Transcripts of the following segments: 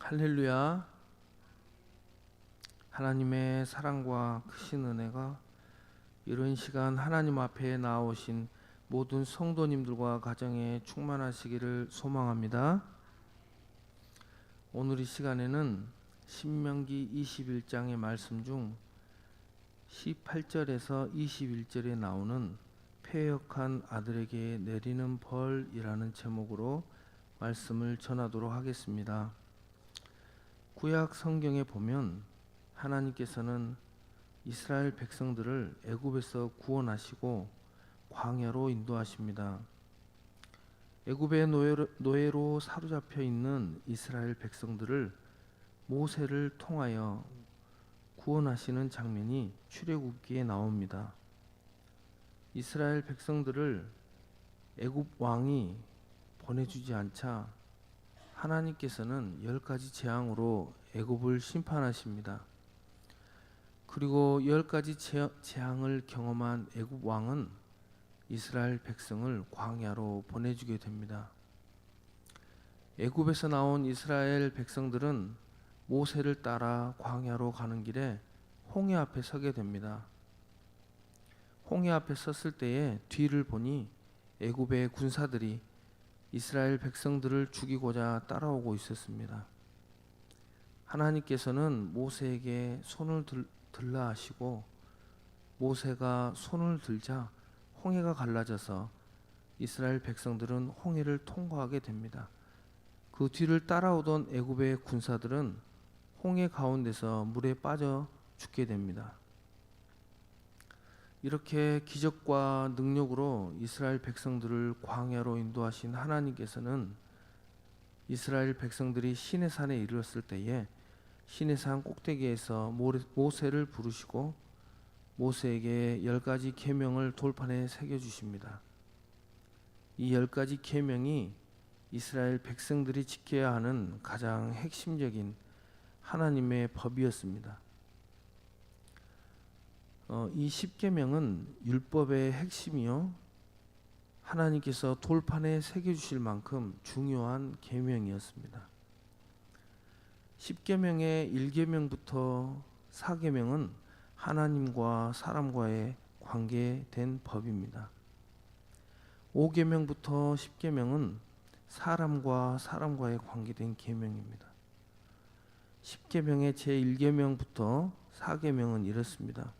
할렐루야. 하나님의 사랑과 크신 은혜가 이런 시간 하나님 앞에 나오신 모든 성도님들과 가정에 충만하시기를 소망합니다. 오늘 이 시간에는 신명기 21장의 말씀 중 18절에서 21절에 나오는 패역한 아들에게 내리는 벌이라는 제목으로 말씀을 전하도록 하겠습니다. 구약 성경에 보면 하나님께서는 이스라엘 백성들을 애굽에서 구원하시고 광야로 인도하십니다. 애굽의 노예로 사로잡혀 있는 이스라엘 백성들을 모세를 통하여 구원하시는 장면이 출애굽기에 나옵니다. 이스라엘 백성들을 애굽 왕이 보내주지 않자 하나님께서는 10가지 재앙으로 애굽을 심판하십니다. 그리고 10가지 재앙을 경험한 애굽 왕은 이스라엘 백성을 광야로 보내주게 됩니다. 애굽에서 나온 이스라엘 백성들은 모세를 따라 광야로 가는 길에 홍해 앞에 서게 됩니다. 홍해 앞에 섰을 때에 뒤를 보니 애굽의 군사들이 이스라엘 백성들을 죽이고자 따라오고 있었습니다. 하나님께서는 모세에게 손을 들라 하시고 모세가 손을 들자 홍해가 갈라져서 이스라엘 백성들은 홍해를 통과하게 됩니다. 그 뒤를 따라오던 애굽의 군사들은 홍해 가운데서 물에 빠져 죽게 됩니다. 이렇게 기적과 능력으로 이스라엘 백성들을 광야로 인도하신 하나님께서는 이스라엘 백성들이 시내산에 이르렀을 때에 시내산 꼭대기에서 모세를 부르시고 모세에게 10가지 계명을 돌판에 새겨주십니다. 이 10가지 계명이 이스라엘 백성들이 지켜야 하는 가장 핵심적인 하나님의 법이었습니다. 이 10계명은 율법의 핵심이요 하나님께서 돌판에 새겨주실 만큼 중요한 계명이었습니다. 10계명의 1계명부터 4계명은 하나님과 사람과의 관계된 법입니다. 5계명부터 10계명은 사람과 사람과의 관계된 계명입니다. 10계명의 제1계명부터 4계명은 이렇습니다.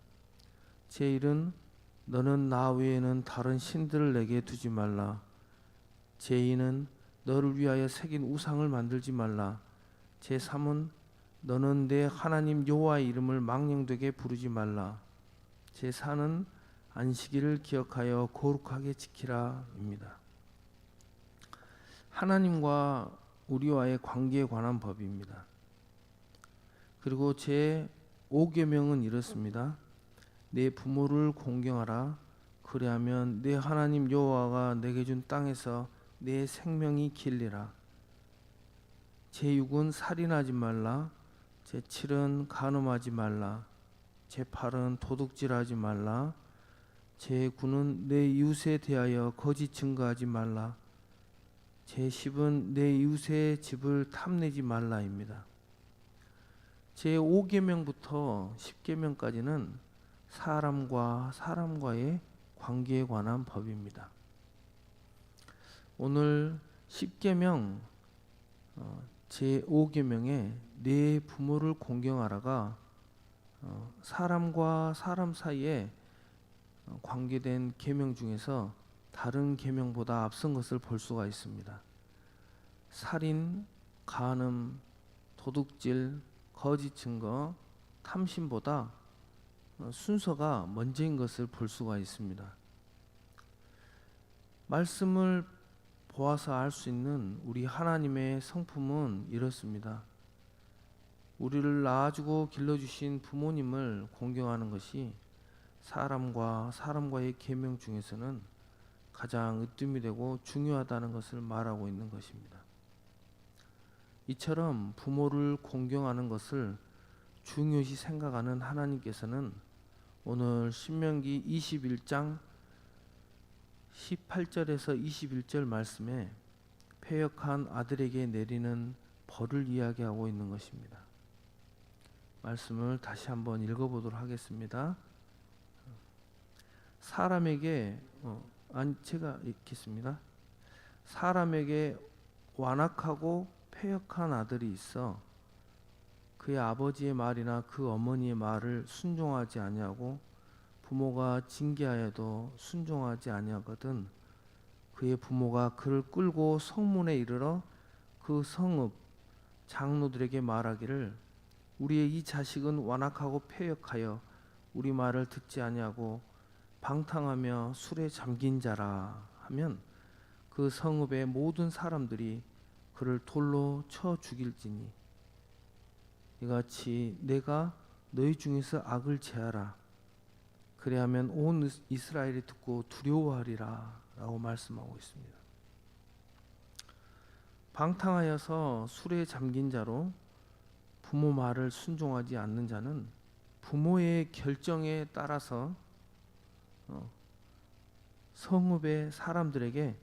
제1은 너는 나 외에는 다른 신들을 내게 두지 말라. 제2는 너를 위하여 새긴 우상을 만들지 말라. 제3은 너는 내 하나님 여호와의 이름을 망령되게 부르지 말라. 제4는 안식일을 기억하여 거룩하게 지키라 입니다. 하나님과 우리와의 관계에 관한 법입니다. 그리고 제5계명은 이렇습니다. 내 부모를 공경하라. 그리하면 내 하나님 여호와가 내게 준 땅에서 내 생명이 길리라. 제6은 살인하지 말라. 제7은 간음하지 말라. 제8은 도둑질하지 말라. 제9는 내 이웃에 대하여 거짓 증거하지 말라. 제10은 내 이웃의 집을 탐내지 말라입니다. 제5계명부터 10계명까지는 사람과 사람과의 관계에 관한 법입니다. 오늘 10계명 제5계명에 내 부모를 공경하라가 사람과 사람 사이에 관계된 계명 중에서 다른 계명보다 앞선 것을 볼 수가 있습니다. 살인, 간음, 도둑질, 거짓 증거, 탐심보다 순서가 먼저인 것을 볼 수가 있습니다. 말씀을 보아서 알 수 있는 우리 하나님의 성품은 이렇습니다. 우리를 낳아주고 길러주신 부모님을 공경하는 것이 사람과 사람과의 계명 중에서는 가장 으뜸이 되고 중요하다는 것을 말하고 있는 것입니다. 이처럼 부모를 공경하는 것을 중요시 생각하는 하나님께서는 오늘 신명기 21장 18절에서 21절 말씀에 패역한 아들에게 내리는 벌을 이야기하고 있는 것입니다. 말씀을 다시 한번 읽어보도록 하겠습니다. 사람에게 제가 읽겠습니다. 사람에게 완악하고 패역한 아들이 있어 그의 아버지의 말이나 그 어머니의 말을 순종하지 아니하고 부모가 징계하여도 순종하지 아니하거든 그의 부모가 그를 끌고 성문에 이르러 그 성읍 장로들에게 말하기를 우리의 이 자식은 완악하고 패역하여 우리 말을 듣지 아니하고 방탕하며 술에 잠긴 자라 하면 그 성읍의 모든 사람들이 그를 돌로 쳐 죽일지니 이같이 내가 너희 중에서 악을 제하라 그리하면 온 이스라엘이 듣고 두려워하리라 라고 말씀하고 있습니다. 방탕하여서 술에 잠긴 자로 부모 말을 순종하지 않는 자는 부모의 결정에 따라서 성읍의 사람들에게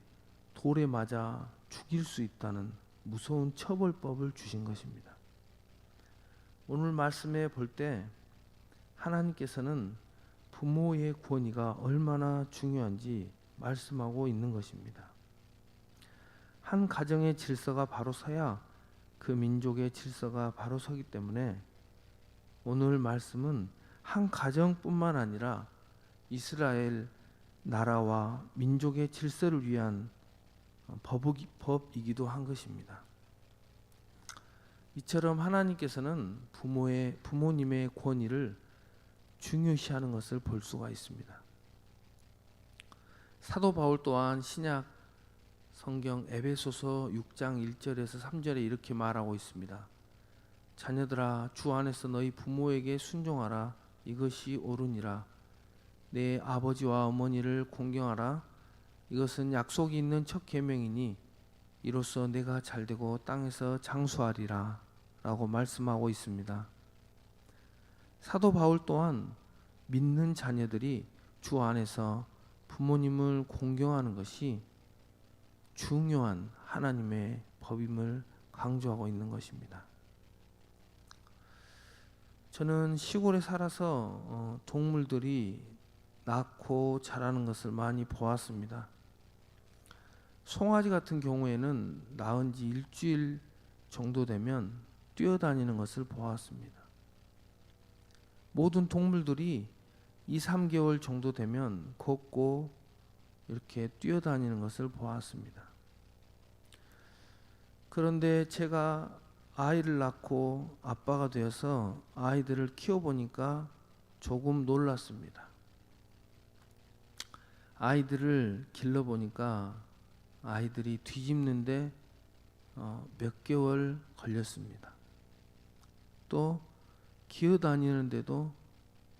돌에 맞아 죽일 수 있다는 무서운 처벌법을 주신 것입니다. 오늘 말씀에 볼 때 하나님께서는 부모의 권위가 얼마나 중요한지 말씀하고 있는 것입니다. 한 가정의 질서가 바로 서야 그 민족의 질서가 바로 서기 때문에 오늘 말씀은 한 가정뿐만 아니라 이스라엘 나라와 민족의 질서를 위한 법이기도 한 것입니다. 이처럼 하나님께서는 부모님의 권위를 중요시하는 것을 볼 수가 있습니다. 사도 바울 또한 신약 성경 에베소서 6장 1절에서 3절에 이렇게 말하고 있습니다. 자녀들아 주 안에서 너희 부모에게 순종하라 이것이 옳으니라 내 아버지와 어머니를 공경하라 이것은 약속이 있는 첫 계명이니 이로써 내가 잘되고 땅에서 장수하리라 라고 말씀하고 있습니다. 사도 바울 또한 믿는 자녀들이 주 안에서 부모님을 공경하는 것이 중요한 하나님의 법임을 강조하고 있는 것입니다. 저는 시골에 살아서 동물들이 낳고 자라는 것을 많이 보았습니다. 송아지 같은 경우에는 낳은 지 일주일 정도 되면 뛰어다니는 것을 보았습니다. 모든 동물들이 2, 3개월 정도 되면 걷고 이렇게 뛰어다니는 것을 보았습니다. 그런데 제가 아이를 낳고 아빠가 되어서 아이들을 키워보니까 조금 놀랐습니다. 아이들을 길러보니까 아이들이 뒤집는데 몇 개월 걸렸습니다. 또 기어다니는데도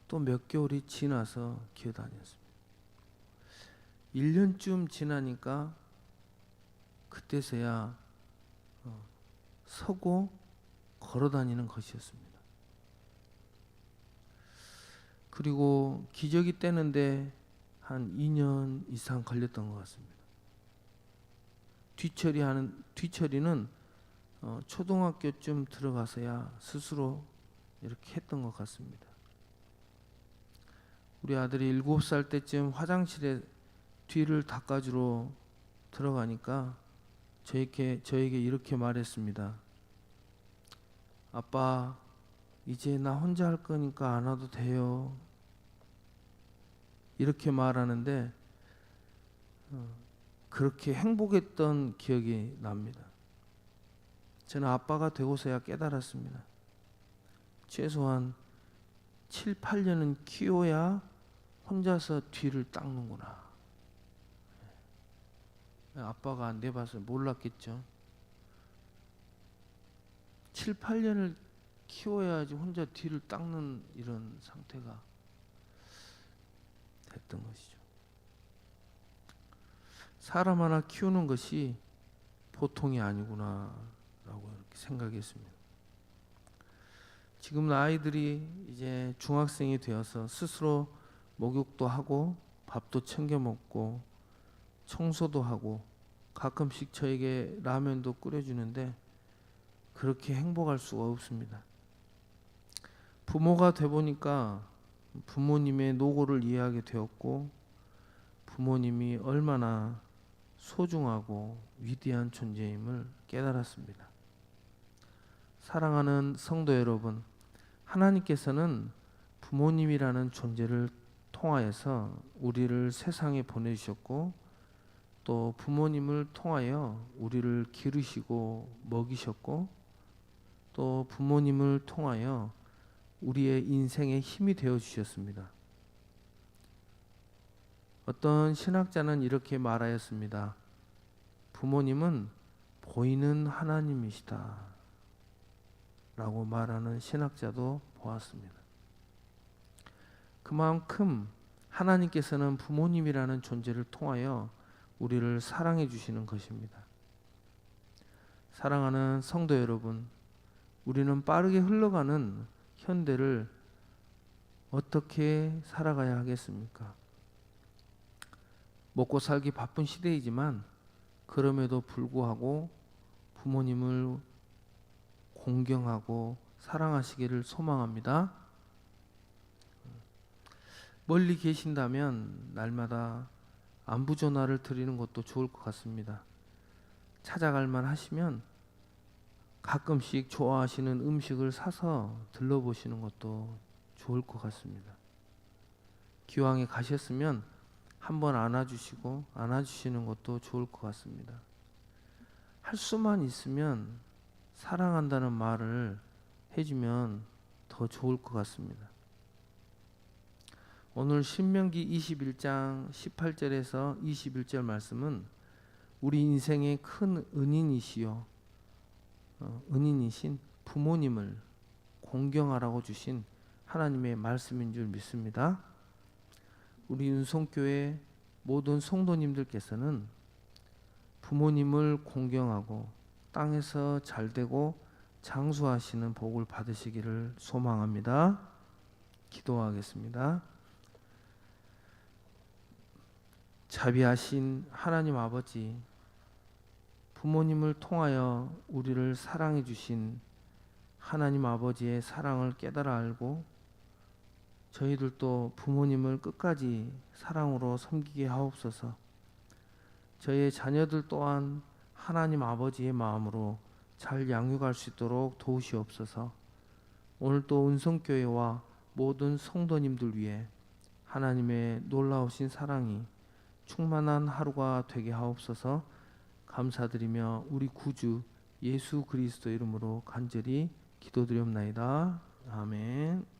또 몇 개월이 지나서 기어다녔습니다. 1년쯤 지나니까 그때서야 서고 걸어다니는 것이었습니다. 그리고 기저귀 떼는데 한 2년 이상 걸렸던 것 같습니다. 뒤처리는 초등학교쯤 들어가서야 스스로 이렇게 했던 것 같습니다. 우리 아들이 7살 때쯤 화장실에 뒤를 닦아주러 들어가니까 저에게 이렇게 말했습니다. 아빠, 이제 나 혼자 할 거니까 안 와도 돼요. 이렇게 말하는데 그렇게 행복했던 기억이 납니다. 저는 아빠가 되고서야 깨달았습니다. 최소한 7, 8년은 키워야 혼자서 뒤를 닦는구나. 아빠가 안 돼봐서 몰랐겠죠. 7, 8년을 키워야지 혼자 뒤를 닦는 이런 상태가 됐던 것이죠. 사람 하나 키우는 것이 보통이 아니구나 라고 이렇게 생각했습니다. 지금 아이들이 이제 중학생이 되어서 스스로 목욕도 하고 밥도 챙겨 먹고 청소도 하고 가끔씩 저에게 라면도 끓여주는데 그렇게 행복할 수가 없습니다. 부모가 돼 보니까 부모님의 노고를 이해하게 되었고, 부모님이 얼마나 소중하고 위대한 존재임을 깨달았습니다. 사랑하는 성도 여러분, 하나님께서는 부모님이라는 존재를 통하여서 우리를 세상에 보내주셨고, 또 부모님을 통하여 우리를 기르시고 먹이셨고, 또 부모님을 통하여 우리의 인생의 힘이 되어 주셨습니다. 어떤 신학자는 이렇게 말하였습니다. 부모님은 보이는 하나님이시다 라고 말하는 신학자도 보았습니다. 그만큼 하나님께서는 부모님이라는 존재를 통하여 우리를 사랑해 주시는 것입니다. 사랑하는 성도 여러분, 우리는 빠르게 흘러가는 현대를 어떻게 살아가야 하겠습니까? 먹고 살기 바쁜 시대이지만 그럼에도 불구하고 부모님을 공경하고 사랑하시기를 소망합니다. 멀리 계신다면 날마다 안부 전화를 드리는 것도 좋을 것 같습니다. 찾아갈 만 하시면 가끔씩 좋아하시는 음식을 사서 들러보시는 것도 좋을 것 같습니다. 기왕에 가셨으면 한번 안아주시는 것도 좋을 것 같습니다. 할 수만 있으면 사랑한다는 말을 해주면 더 좋을 것 같습니다. 오늘 신명기 21장 18절에서 21절 말씀은 우리 인생의 큰 은인이신 부모님을 공경하라고 주신 하나님의 말씀인 줄 믿습니다. 우리 윤송교회 모든 성도님들께서는 부모님을 공경하고 땅에서 잘되고 장수하시는 복을 받으시기를 소망합니다. 기도하겠습니다. 자비하신 하나님 아버지, 부모님을 통하여 우리를 사랑해 주신 하나님 아버지의 사랑을 깨달아 알고 저희들도 부모님을 끝까지 사랑으로 섬기게 하옵소서. 저희의 자녀들 또한 하나님 아버지의 마음으로 잘 양육할 수 있도록 도우시옵소서. 오늘 또 은성교회와 모든 성도님들 위해 하나님의 놀라우신 사랑이 충만한 하루가 되게 하옵소서. 감사드리며 우리 구주 예수 그리스도 이름으로 간절히 기도드리옵나이다. 아멘.